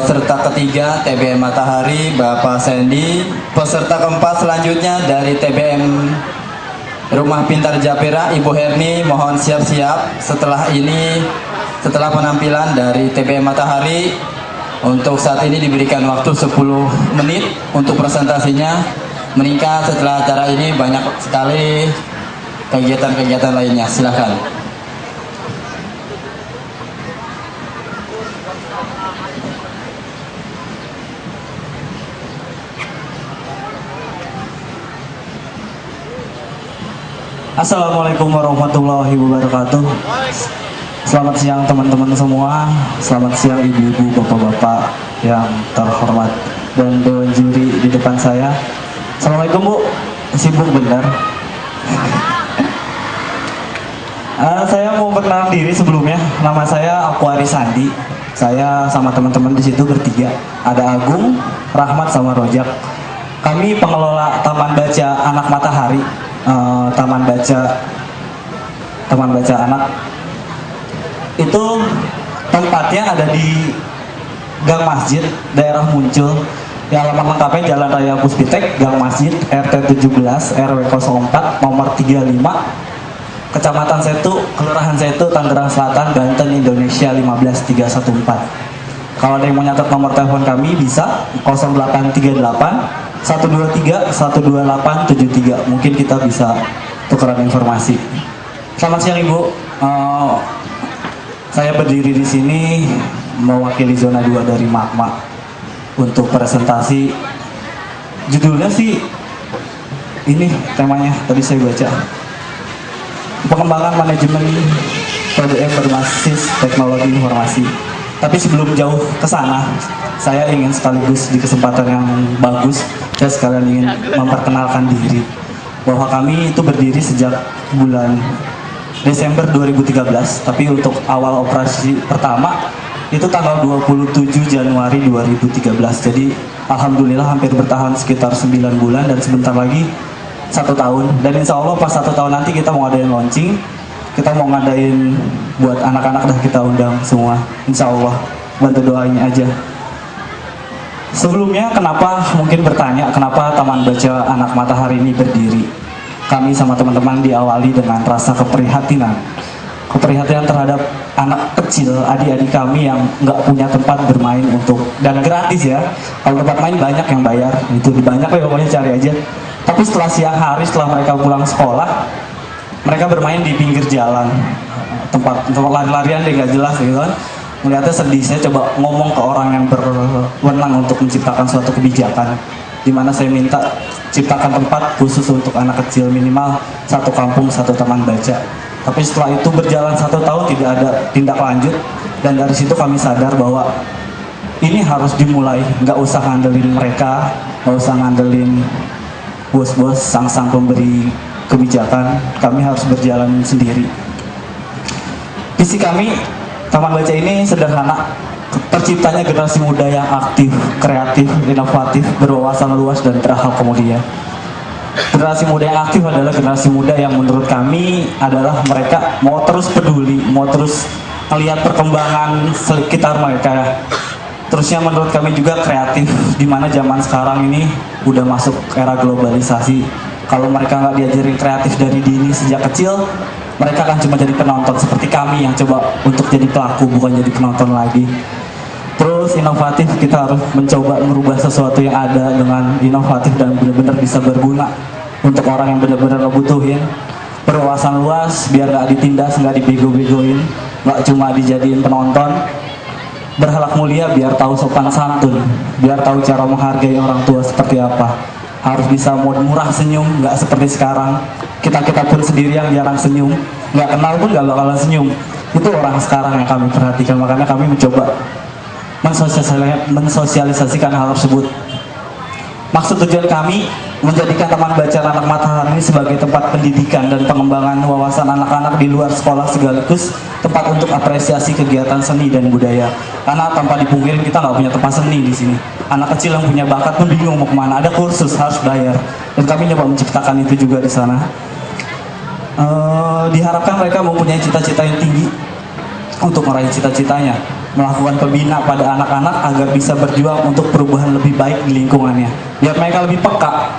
Peserta ketiga TBM Matahari Bapak Sandy. Peserta keempat selanjutnya dari TBM Rumah Pintar Japera Ibu Herni, mohon siap-siap. Setelah penampilan dari TBM Matahari, untuk saat ini diberikan waktu 10 menit untuk presentasinya. Meningkat setelah acara ini banyak sekali kegiatan-kegiatan lainnya. Silakan. Assalamualaikum warahmatullahi wabarakatuh. Selamat siang teman-teman semua. Selamat siang ibu-ibu, bapak-bapak yang terhormat dan dewan juri di depan saya. Assalamualaikum Bu. Sibuk benar. Saya mau perkenalan diri sebelumnya. Nama saya Aquari Sandi. Saya sama teman-teman di situ bertiga. Ada Agung, Rahmat, sama Rojak. Kami pengelola Taman Baca Anak Matahari. Taman baca anak itu tempatnya ada di Gang Masjid, daerah Muncul. Yang alamat lengkapnya Jalan Raya Puspitek, Gang Masjid, RT 17 RW 04 nomor 35, Kecamatan Setu, Kelurahan Setu, Tangerang Selatan, Banten, Indonesia 15314. Kalau ada yang mau nyatet nomor telepon kami bisa 0838 123 12873. Mungkin kita bisa tukeran informasi. Selamat siang Ibu. Saya berdiri di sini mewakili zona 2 dari Magma untuk presentasi. Judulnya sih ini temanya tadi saya baca. Pengembangan manajemen PDM berbasis teknologi informasi. Tapi sebelum jauh ke sana, saya ingin sekaligus di kesempatan yang bagus, saya sekalian ingin memperkenalkan diri bahwa kami itu berdiri sejak bulan Desember 2013, tapi untuk awal operasi pertama itu tanggal 27 Januari 2013. Jadi alhamdulillah hampir bertahan sekitar 9 bulan dan sebentar lagi 1 tahun. Dan insya Allah pas 1 tahun nanti kita mau ngadain launching, kita mau ngadain buat anak-anak, dah kita undang semua, insya Allah. Bantu doain aja. Sebelumnya kenapa, mungkin bertanya kenapa Taman Baca Anak Matahari ini berdiri. Kami sama teman-teman diawali dengan rasa keprihatinan terhadap anak kecil, adik-adik kami yang nggak punya tempat bermain dan gratis ya. Kalau tempat main banyak yang bayar, itu banyak ya, pokoknya cari aja. Tapi setelah siang hari, setelah mereka pulang sekolah, mereka bermain di pinggir jalan, tempat lari-larian yang nggak jelas gitu kan. Melihatnya sedih. Saya coba ngomong ke orang yang berwenang untuk menciptakan suatu kebijakan, di mana saya minta ciptakan tempat khusus untuk anak kecil, minimal 1 kampung 1 taman baca. Tapi setelah itu berjalan 1 tahun tidak ada tindak lanjut, dan dari situ kami sadar bahwa ini harus dimulai. Nggak usah ngandelin mereka, nggak usah ngandelin bos-bos, sang-sang pemberi kebijakan. Kami harus berjalan sendiri. Visi kami Taman Baca ini sederhana, terciptanya generasi muda yang aktif, kreatif, inovatif, berwawasan luas, dan berakal kemudian. Generasi muda yang aktif adalah generasi muda yang menurut kami adalah mereka mau terus peduli, mau terus melihat perkembangan sekitar mereka. Terusnya menurut kami juga kreatif, di mana zaman sekarang ini udah masuk era globalisasi. Kalau mereka nggak diajarin kreatif dari dini sejak kecil, mereka akan cuma jadi penonton seperti kami yang coba untuk jadi pelaku, bukan jadi penonton lagi. Terus inovatif, kita harus mencoba merubah sesuatu yang ada dengan inovatif dan benar-benar bisa berguna untuk orang yang benar-benar ngebutuhin. Berwawasan luas, biar nggak ditindas, nggak dibego-begoin, nggak cuma dijadiin penonton. Berhalak mulia, biar tahu sopan santun, biar tahu cara menghargai orang tua seperti apa. Harus bisa murah senyum, nggak seperti sekarang. Kita pun sendiri yang jarang senyum, nggak kenal pun nggak bakalan senyum. Itu orang sekarang yang kami perhatikan, makanya kami mencoba mensosialisasikan hal tersebut. Maksud tujuan kami menjadikan Taman Baca Anak Matahari ini sebagai tempat pendidikan dan pengembangan wawasan anak-anak di luar sekolah, sekaligus tempat untuk apresiasi kegiatan seni dan budaya. Karena tanpa dipungkiri kita nggak punya tempat seni di sini. Anak kecil yang punya bakat pun bingung mau kemana. Ada kursus harus bayar, dan kami coba menciptakan itu juga di sana. Diharapkan mereka mempunyai cita-cita yang tinggi untuk meraih cita-citanya. melakukan pembina pada anak-anak agar bisa berjuang untuk perubahan lebih baik di lingkungannya. Biar mereka lebih peka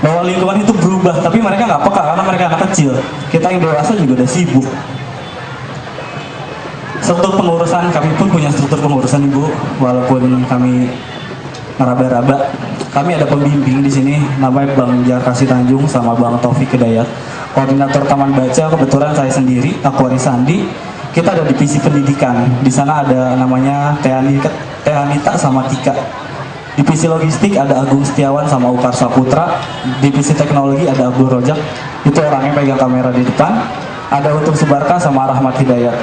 bahwa lingkungan itu berubah, tapi mereka nggak peka karena mereka anak kecil. Kita yang dewasa juga udah sibuk. Struktur pengurusan, kami pun punya struktur pengurusan Ibu, walaupun kami meraba-raba. Kami ada pembimbing di sini, namanya Bang Jar Kasih Tanjung sama Bang Taufik Hidayat. Koordinator Taman Baca kebetulan saya sendiri, aku Arisandi. Kita ada divisi pendidikan. Di sana ada namanya Teanita sama Tika. Divisi logistik ada Agung Setiawan sama Ukar Saputra. Divisi teknologi ada Abdul Rojak. Itu orangnya pegang kamera di depan. Ada untuk Subarka sama Rahmat Hidayat.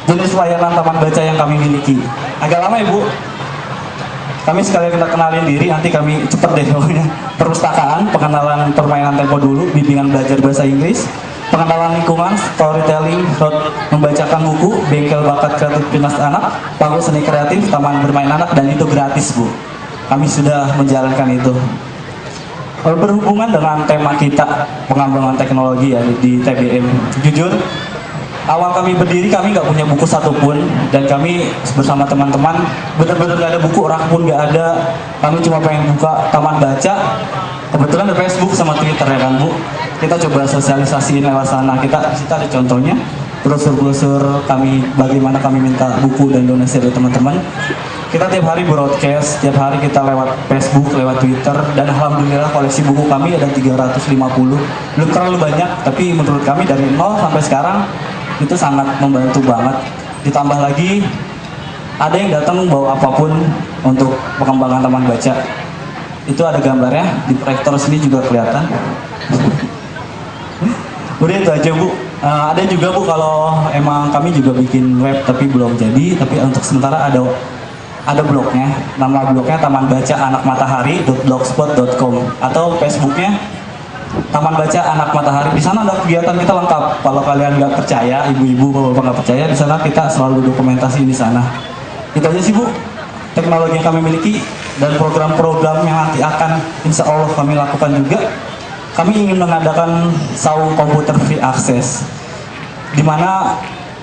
Jenis layanan Taman Baca yang kami miliki. Agak lama Ibu. Kami sekalian kita kenalin diri, nanti kami cepet deh pokoknya. Perpustakaan, pengenalan permainan tempo dulu, bimbingan belajar bahasa Inggris, pengenalan lingkungan, storytelling, membacakan buku, bengkel bakat kreativitas anak, panggung seni kreatif, taman bermain anak, dan itu gratis Bu. Kami sudah menjalankan itu. Berhubungan dengan tema kita, pengembangan teknologi ya di TBM. Jujur, awal kami berdiri kami nggak punya buku satupun, dan kami bersama teman-teman benar-benar nggak ada buku, rak pun nggak ada. Kami cuma pengen buka Taman Baca. Kebetulan ada Facebook sama Twitter ya kan Bu. Kita coba sosialisasiin lewat sana. Kita ada contohnya, brosur-brosur kami bagaimana kami minta buku dan donasi dari teman-teman. Kita tiap hari broadcast, tiap hari kita lewat Facebook, lewat Twitter, dan alhamdulillah koleksi buku kami ada 350. Belum terlalu banyak, tapi menurut kami dari 0 sampai sekarang itu sangat membantu banget. Ditambah lagi ada yang datang bawa apapun untuk pengembangan Taman Baca. Itu ada gambarnya di proyektor sini juga kelihatan. Udah itu aja Bu. Ada juga Bu kalau emang kami juga bikin web tapi belum jadi. Tapi untuk sementara ada blognya. Nama blognya Taman Baca Anak Matahari.blogspot.com atau Facebooknya Taman Baca Anak Matahari. Di sana ada kegiatan kita lengkap. Kalau kalian nggak percaya, ibu-ibu bapak nggak percaya, di sana kita selalu dokumentasi di sana. Itu aja sih Bu. Teknologi yang kami miliki dan program-program yang nanti akan insya Allah kami lakukan juga. Kami ingin mengadakan saung komputer free access, dimana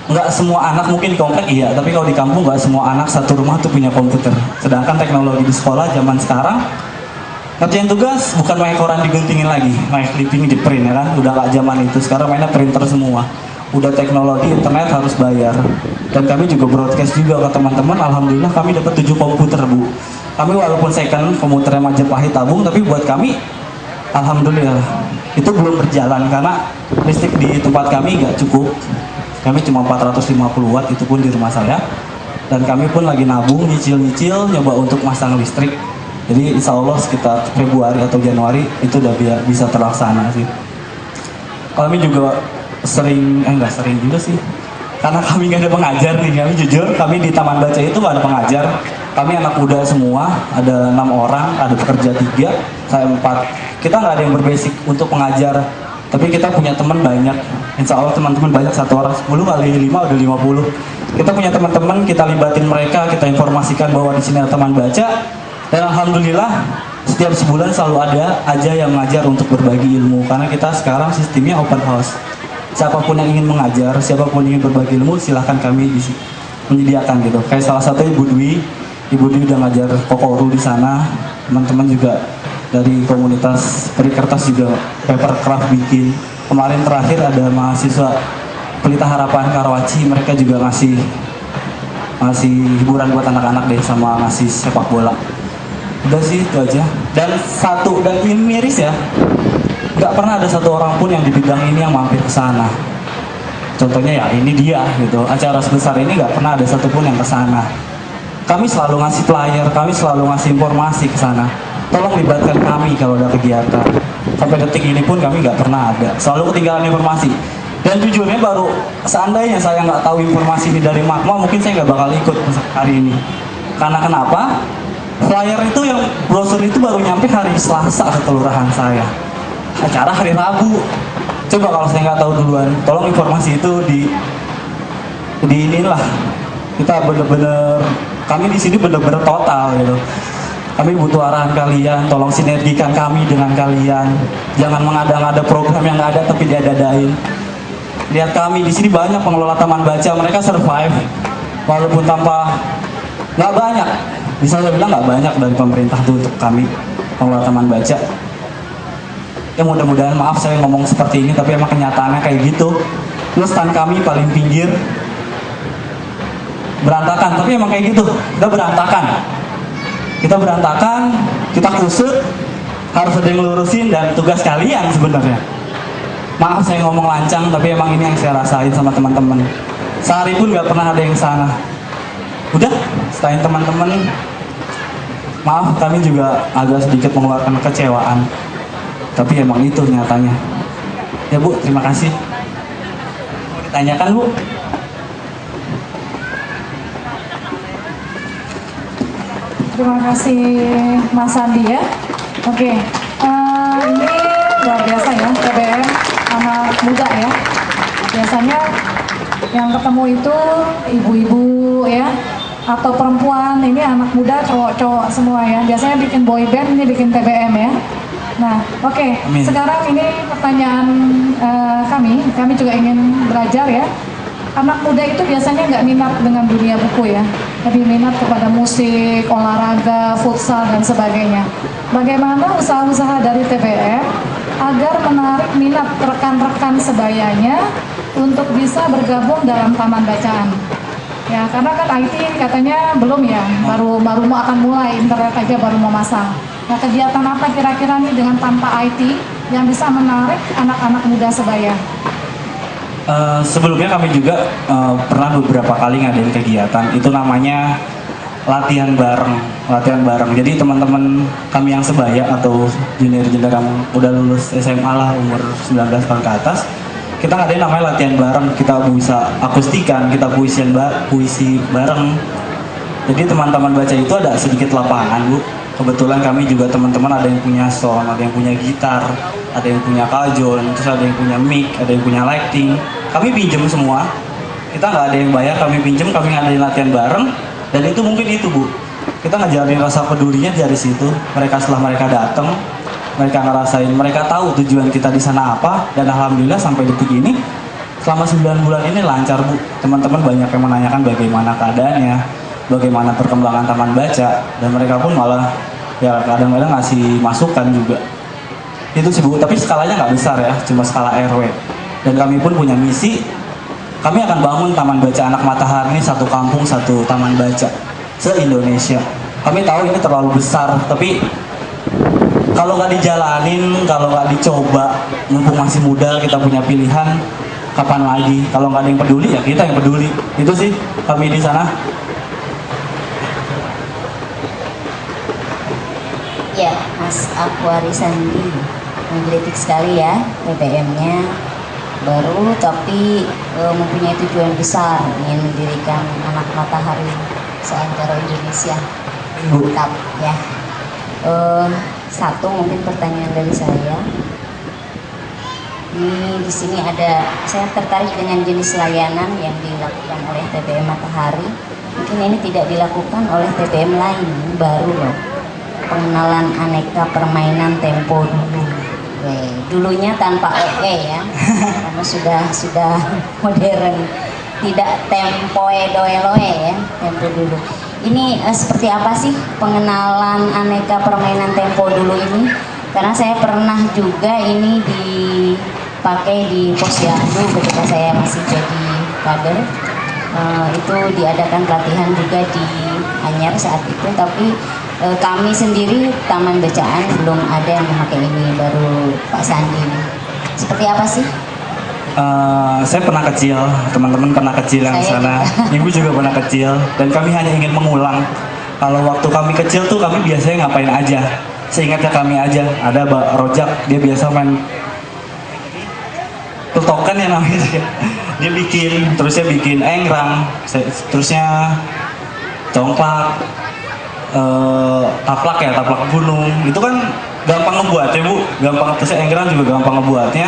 nggak semua anak mungkin di komplek iya, tapi kalau di kampung nggak semua anak satu rumah tuh punya komputer. Sedangkan teknologi di sekolah zaman sekarang ngerjain tugas bukan main koran diguntingin lagi, main clipping di print ya kan, udah nggak zaman itu. Sekarang mainnya printer semua, udah teknologi internet harus bayar. Dan kami juga broadcast juga ke teman-teman. Alhamdulillah kami dapat 7 komputer Bu. Kami walaupun second komputernya Majapahit tabung, tapi buat kami alhamdulillah itu belum berjalan karena listrik di tempat kami nggak cukup. Kami cuma 450 watt, itu pun di rumah saya. Dan kami pun lagi nabung, nyicil-nyicil, nyoba untuk masang listrik. Jadi insya Allah sekitar Februari atau Januari itu udah bisa terlaksana sih. Kami juga nggak sering juga sih. Karena kami nggak ada pengajar nih, kami jujur, kami di Taman Baca itu nggak ada pengajar. Kami anak muda semua, ada 6 orang, ada pekerja 3, saya 4. Kita nggak ada yang berbasic untuk pengajar, tapi kita punya teman banyak. Insya Allah teman-teman banyak, 1 orang 10 kali 5 udah 50. Kita punya teman-teman, kita libatin mereka, kita informasikan bahwa di sini ada Taman Baca. Dan alhamdulillah setiap sebulan selalu ada aja yang mengajar untuk berbagi ilmu. Karena kita sekarang sistemnya open house. Siapapun yang ingin mengajar, siapapun yang ingin berbagi ilmu, silahkan kami menyediakan gitu. Kayak salah satu Ibu Dwi udah ngajar Kokoru di sana. Teman-teman juga dari komunitas Perikertas juga paper craft bikin. Kemarin terakhir ada mahasiswa Pelita Harapan Karawaci, mereka juga ngasih hiburan buat anak-anak deh, sama ngasih sepak bola. Udah sih itu aja. Dan ini miris ya, nggak pernah ada satu orang pun yang di bidang ini yang mampir ke sana. Contohnya ya ini dia gitu. Acara sebesar ini nggak pernah ada satupun yang ke sana. Kami selalu ngasih flyer, kami selalu ngasih informasi ke sana. Tolong libatkan kami kalau ada kegiatan. Sampai detik ini pun kami nggak pernah ada. Selalu ketinggalan informasi. Dan jujurnya baru seandainya saya nggak tahu informasi ini dari Magma, mungkin saya nggak bakal ikut hari ini. Karena kenapa? Flyer itu yang brosur itu baru nyampe hari Selasa ke kelurahan saya. Acara hari Rabu. Coba kalau saya nggak tahu duluan, tolong informasi itu di inilah. Kita bener-bener, kami di sini bener-bener total gitu. Kami butuh arahan kalian, tolong sinergikan kami dengan kalian. Jangan mengada-ngada program yang nggak ada tapi diada-adain. Lihat kami di sini banyak pengelola Taman Baca, mereka survive. walaupun tanpa nggak banyak, bisa saya bilang nggak banyak dari pemerintah tuh untuk kami pengelola taman baca. Ya mudah-mudahan, maaf saya ngomong seperti ini, tapi emang kenyataannya kayak gitu. Terus stand kami paling pinggir, berantakan, tapi emang kayak gitu. Kita berantakan, kita kusut, harus ada yang lurusin, dan tugas kalian sebenarnya. Maaf saya ngomong lancang, tapi emang ini yang saya rasain sama teman-teman. Sehari pun nggak pernah ada yang sana. Udah, selain teman-teman, maaf kami juga agak sedikit mengeluarkan kekecewaan. Tapi emang itu nyatanya. Ya Bu, terima kasih. Mau ditanyakan Bu? Terima kasih Mas Andi ya. Oke, ini luar biasa ya, TBM anak muda ya. Biasanya yang ketemu itu ibu-ibu ya, atau perempuan, ini anak muda, cowok-cowok semua ya. Biasanya bikin boy band, ini bikin TBM ya. Nah, oke, sekarang ini pertanyaan kami juga ingin belajar ya. Anak muda itu biasanya nggak minat dengan dunia buku ya, lebih minat kepada musik, olahraga, futsal, dan sebagainya. Bagaimana usaha-usaha dari TBM agar menarik minat rekan-rekan sebayanya untuk bisa bergabung dalam taman bacaan? Ya, karena kan IT katanya belum ya, baru mau akan mulai, internet aja baru mau masang. Nah, kegiatan apa kira-kira nih dengan tanpa IT yang bisa menarik anak-anak muda sebaya? Sebelumnya kami juga pernah beberapa kali ngadain kegiatan, itu namanya latihan bareng. Jadi teman-teman kami yang sebaya atau junior-junior yang udah lulus SMA lah, umur 19 tahun ke atas, kita ngadain namanya latihan bareng. Kita bisa akustikan, kita puisi bareng. Jadi teman-teman baca itu ada sedikit lapangan Bu. Kebetulan kami juga teman-teman ada yang punya sound, ada yang punya gitar, ada yang punya kajon, terus ada yang punya mic, ada yang punya lighting. Kami pinjem semua. Kita nggak ada yang bayar, kami pinjem, kami ngadain latihan bareng. Dan itu mungkin itu Bu. Kita ngajarin rasa pedulinya dari situ. Mereka setelah mereka datang, mereka ngerasain, mereka tahu tujuan kita di sana apa. Dan alhamdulillah sampai detik ini, selama 9 bulan ini lancar Bu. Teman-teman banyak yang menanyakan bagaimana keadaannya, bagaimana perkembangan taman baca, dan mereka pun malah ya kadang-kadang ngasih masukan juga. Itu sih Bu, tapi skalanya nggak besar ya, cuma skala RW. Dan kami pun punya misi, kami akan bangun taman baca anak matahari ini satu kampung, satu taman baca se-Indonesia. Kami tahu ini terlalu besar, tapi kalau nggak dijalanin, kalau nggak dicoba, mumpung masih muda, kita punya pilihan, kapan lagi? Kalau nggak ada yang peduli, ya kita yang peduli. Itu sih kami di sana. Ya, Mas Akwari Sandi, menggelitik sekali ya TBM-nya baru tapi mempunyai tujuan besar, ingin mendirikan anak matahari seantero Indonesia. Mantap ya. Satu mungkin pertanyaan dari saya. Ini di sini ada, saya tertarik dengan jenis layanan yang dilakukan oleh TBM Matahari. Mungkin ini tidak dilakukan oleh TBM lain, ini baru loh. Pengenalan aneka permainan tempo dulu. Dulunya tanpa ya, karena sudah modern, tidak tempoe doeloe ya, tempo dulu. Ini seperti apa sih pengenalan aneka permainan tempo dulu ini? Karena saya pernah juga ini dipakai di Posyandu ketika saya masih jadi kader. Itu diadakan pelatihan juga di Anyar saat itu, tapi kami sendiri taman bacaan belum ada yang memakai ini, baru Pak Sandi. Seperti apa sih? Saya pernah kecil, teman-teman pernah kecil yang Saya sana, juga. ibu juga pernah kecil, dan kami hanya ingin mengulang. Kalau waktu kami kecil tuh kami biasanya ngapain aja? Seingatnya kami aja, ada Mbak Rojak, dia biasa main token ya namanya dia terusnya bikin engrang, terusnya congklak, taplak gunung. Itu kan gampang ngebuatnya Bu, gampang, terusnya engrang juga gampang ngebuatnya.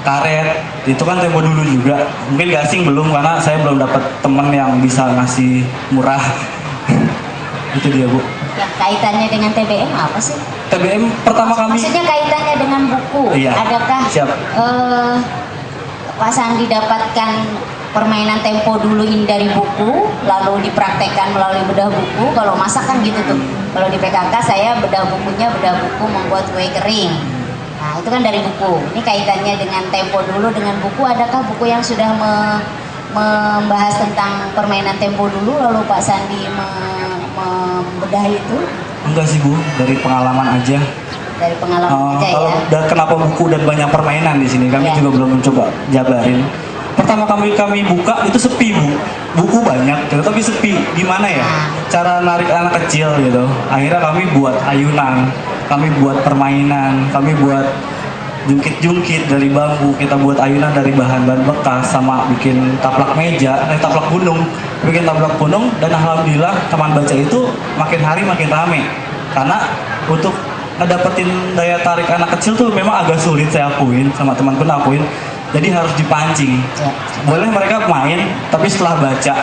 Karet itu kan tempo dulu juga, mungkin gasing belum karena saya belum dapat temen yang bisa ngasih murah. Itu dia Bu. Yang kaitannya dengan TBM apa sih? TBM pertama kami, Maksudnya kaitannya dengan buku. Iya, Adakah siap. Pak Sandi dapatkan permainan tempo dulu ini dari buku, lalu dipraktekkan melalui bedah buku. Kalau masak kan gitu tuh. Kalau di PKK saya bedah buku membuat kue kering. Nah itu kan dari buku. Ini kaitannya dengan tempo dulu dengan buku. Adakah buku yang sudah membahas tentang permainan tempo dulu, lalu Pak Sandi membedah itu? Enggak sih Bu, dari pengalaman aja. Dari pengalaman aja kalau ya. dan kenapa buku dan banyak permainan di sini, kami Ya. juga belum mencoba jabarin. Pertama kami buka itu sepi Bu, buku banyak gitu, tapi sepi. Gimana ya cara narik anak kecil gitu? Akhirnya kami buat ayunan, kami buat permainan, kami buat jungkit-jungkit dari bambu, kita buat ayunan dari bahan-bahan bekas, sama bikin taplak meja, taplak gunung, bikin taplak gunung. Dan alhamdulillah taman baca itu makin hari makin rame, karena untuk ngedapetin daya tarik anak kecil tuh memang agak sulit, saya akuin, sama teman-teman akuin. Jadi harus dipancing. Boleh mereka main, tapi setelah baca,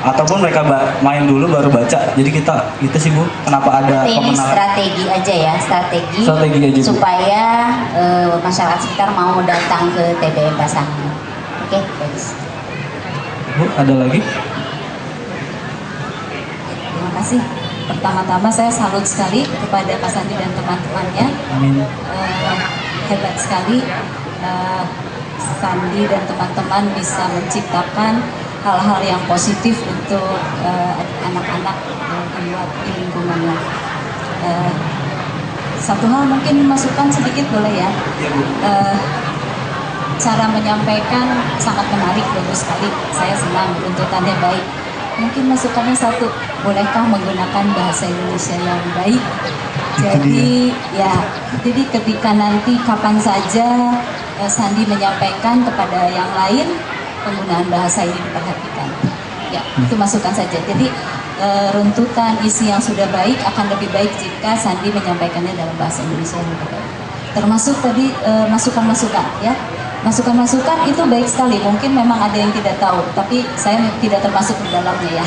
ataupun mereka main dulu baru baca. Jadi kita itu sih Bu, kenapa ada Ini pemenaran. strategi aja ya, strategi Aja, Bu. supaya masyarakat sekitar mau datang ke TBM Pak Sandi. Oke, bagus. Bu, ada lagi? Terima kasih. Pertama-tama saya salut sekali kepada Pak Sandi dan teman-temannya. Amin. Hebat sekali Sandi dan teman-teman bisa menciptakan hal-hal yang positif untuk anak-anak di lingkungannya. Satu hal mungkin masukan sedikit boleh ya. Cara menyampaikan sangat menarik, bagus sekali. Saya senang, tuntutannya baik. Mungkin masukannya satu, bolehkah menggunakan bahasa Indonesia yang baik? Jadi jadi ketika nanti kapan saja Sandi menyampaikan kepada yang lain, penggunaan bahasa ini diperhatikan. Ya, itu masukan saja. Jadi runtutan isi yang sudah baik akan lebih baik jika Sandi menyampaikannya dalam bahasa Indonesia yang lebih baik. Termasuk tadi masukan-masukan ya. Masukan-masukan itu baik sekali. Mungkin memang ada yang tidak tahu, tapi saya tidak termasuk di dalamnya ya.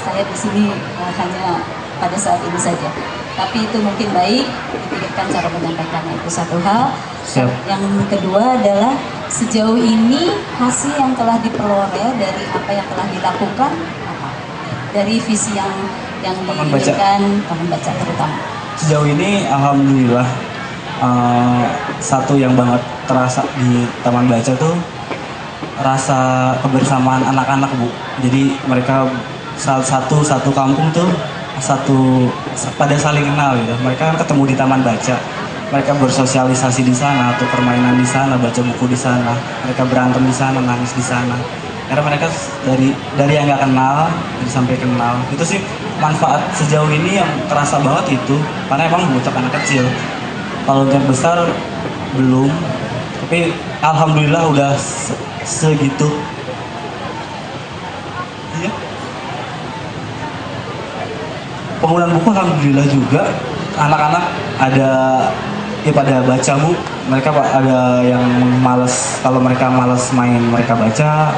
Saya di sini hanya pada saat ini saja. Tapi itu mungkin baik dipikirkan cara menyampaikannya, itu satu hal. Siap. Yang kedua adalah sejauh ini hasil yang telah diperoleh dari apa yang telah dilakukan apa? Dari visi yang Taman Baca. diberikan Taman Baca terutama. Sejauh ini alhamdulillah satu yang banget terasa di Taman Baca tuh rasa kebersamaan anak-anak Bu. Jadi mereka satu kampung tuh pada saling kenal gitu. Mereka kan ketemu di Taman Baca. Mereka bersosialisasi di sana, atau permainan di sana, baca buku di sana. Mereka berantem di sana, nangis di sana. Karena mereka dari yang nggak kenal jadi sampai kenal. Itu sih manfaat sejauh ini yang terasa banget itu. Karena emang bocah anak kecil. Kalau yang besar belum, tapi alhamdulillah udah segitu. Iya. Penggunaan buku alhamdulillah juga. Anak-anak ada pada baca Bu. Mereka ada yang males, kalau mereka males main mereka baca.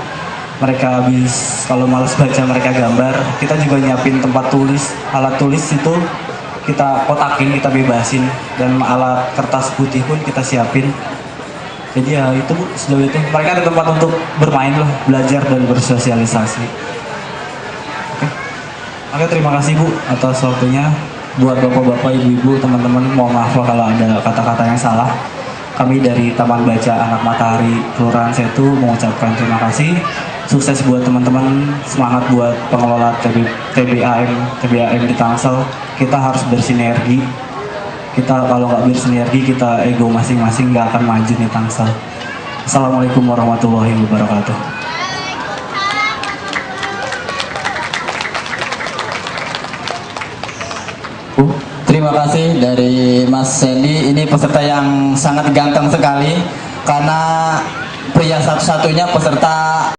Mereka habis kalau males baca mereka gambar. Kita juga nyiapin tempat tulis, alat tulis itu kita kotakin, kita bebasin, dan alat kertas putih pun kita siapin. Jadi ya itu Bu, sejauh itu mereka ada tempat untuk bermain lah, belajar dan bersosialisasi. Oke, terima kasih Bu atas waktunya. Buat bapak-bapak, ibu-ibu, teman-teman, mohon maaf kalau ada kata-kata yang salah. Kami dari Taman Baca Anak Matahari Kelurahan Setu mengucapkan terima kasih. Sukses buat teman-teman, semangat buat pengelola TBAM di Tangsel. Kita harus bersinergi. Kita kalau nggak bersinergi, kita ego masing-masing nggak akan maju di Tangsel. Assalamualaikum warahmatullahi wabarakatuh. Terima kasih dari Mas Sandy. Ini peserta yang sangat ganteng sekali, karena pria satu-satunya peserta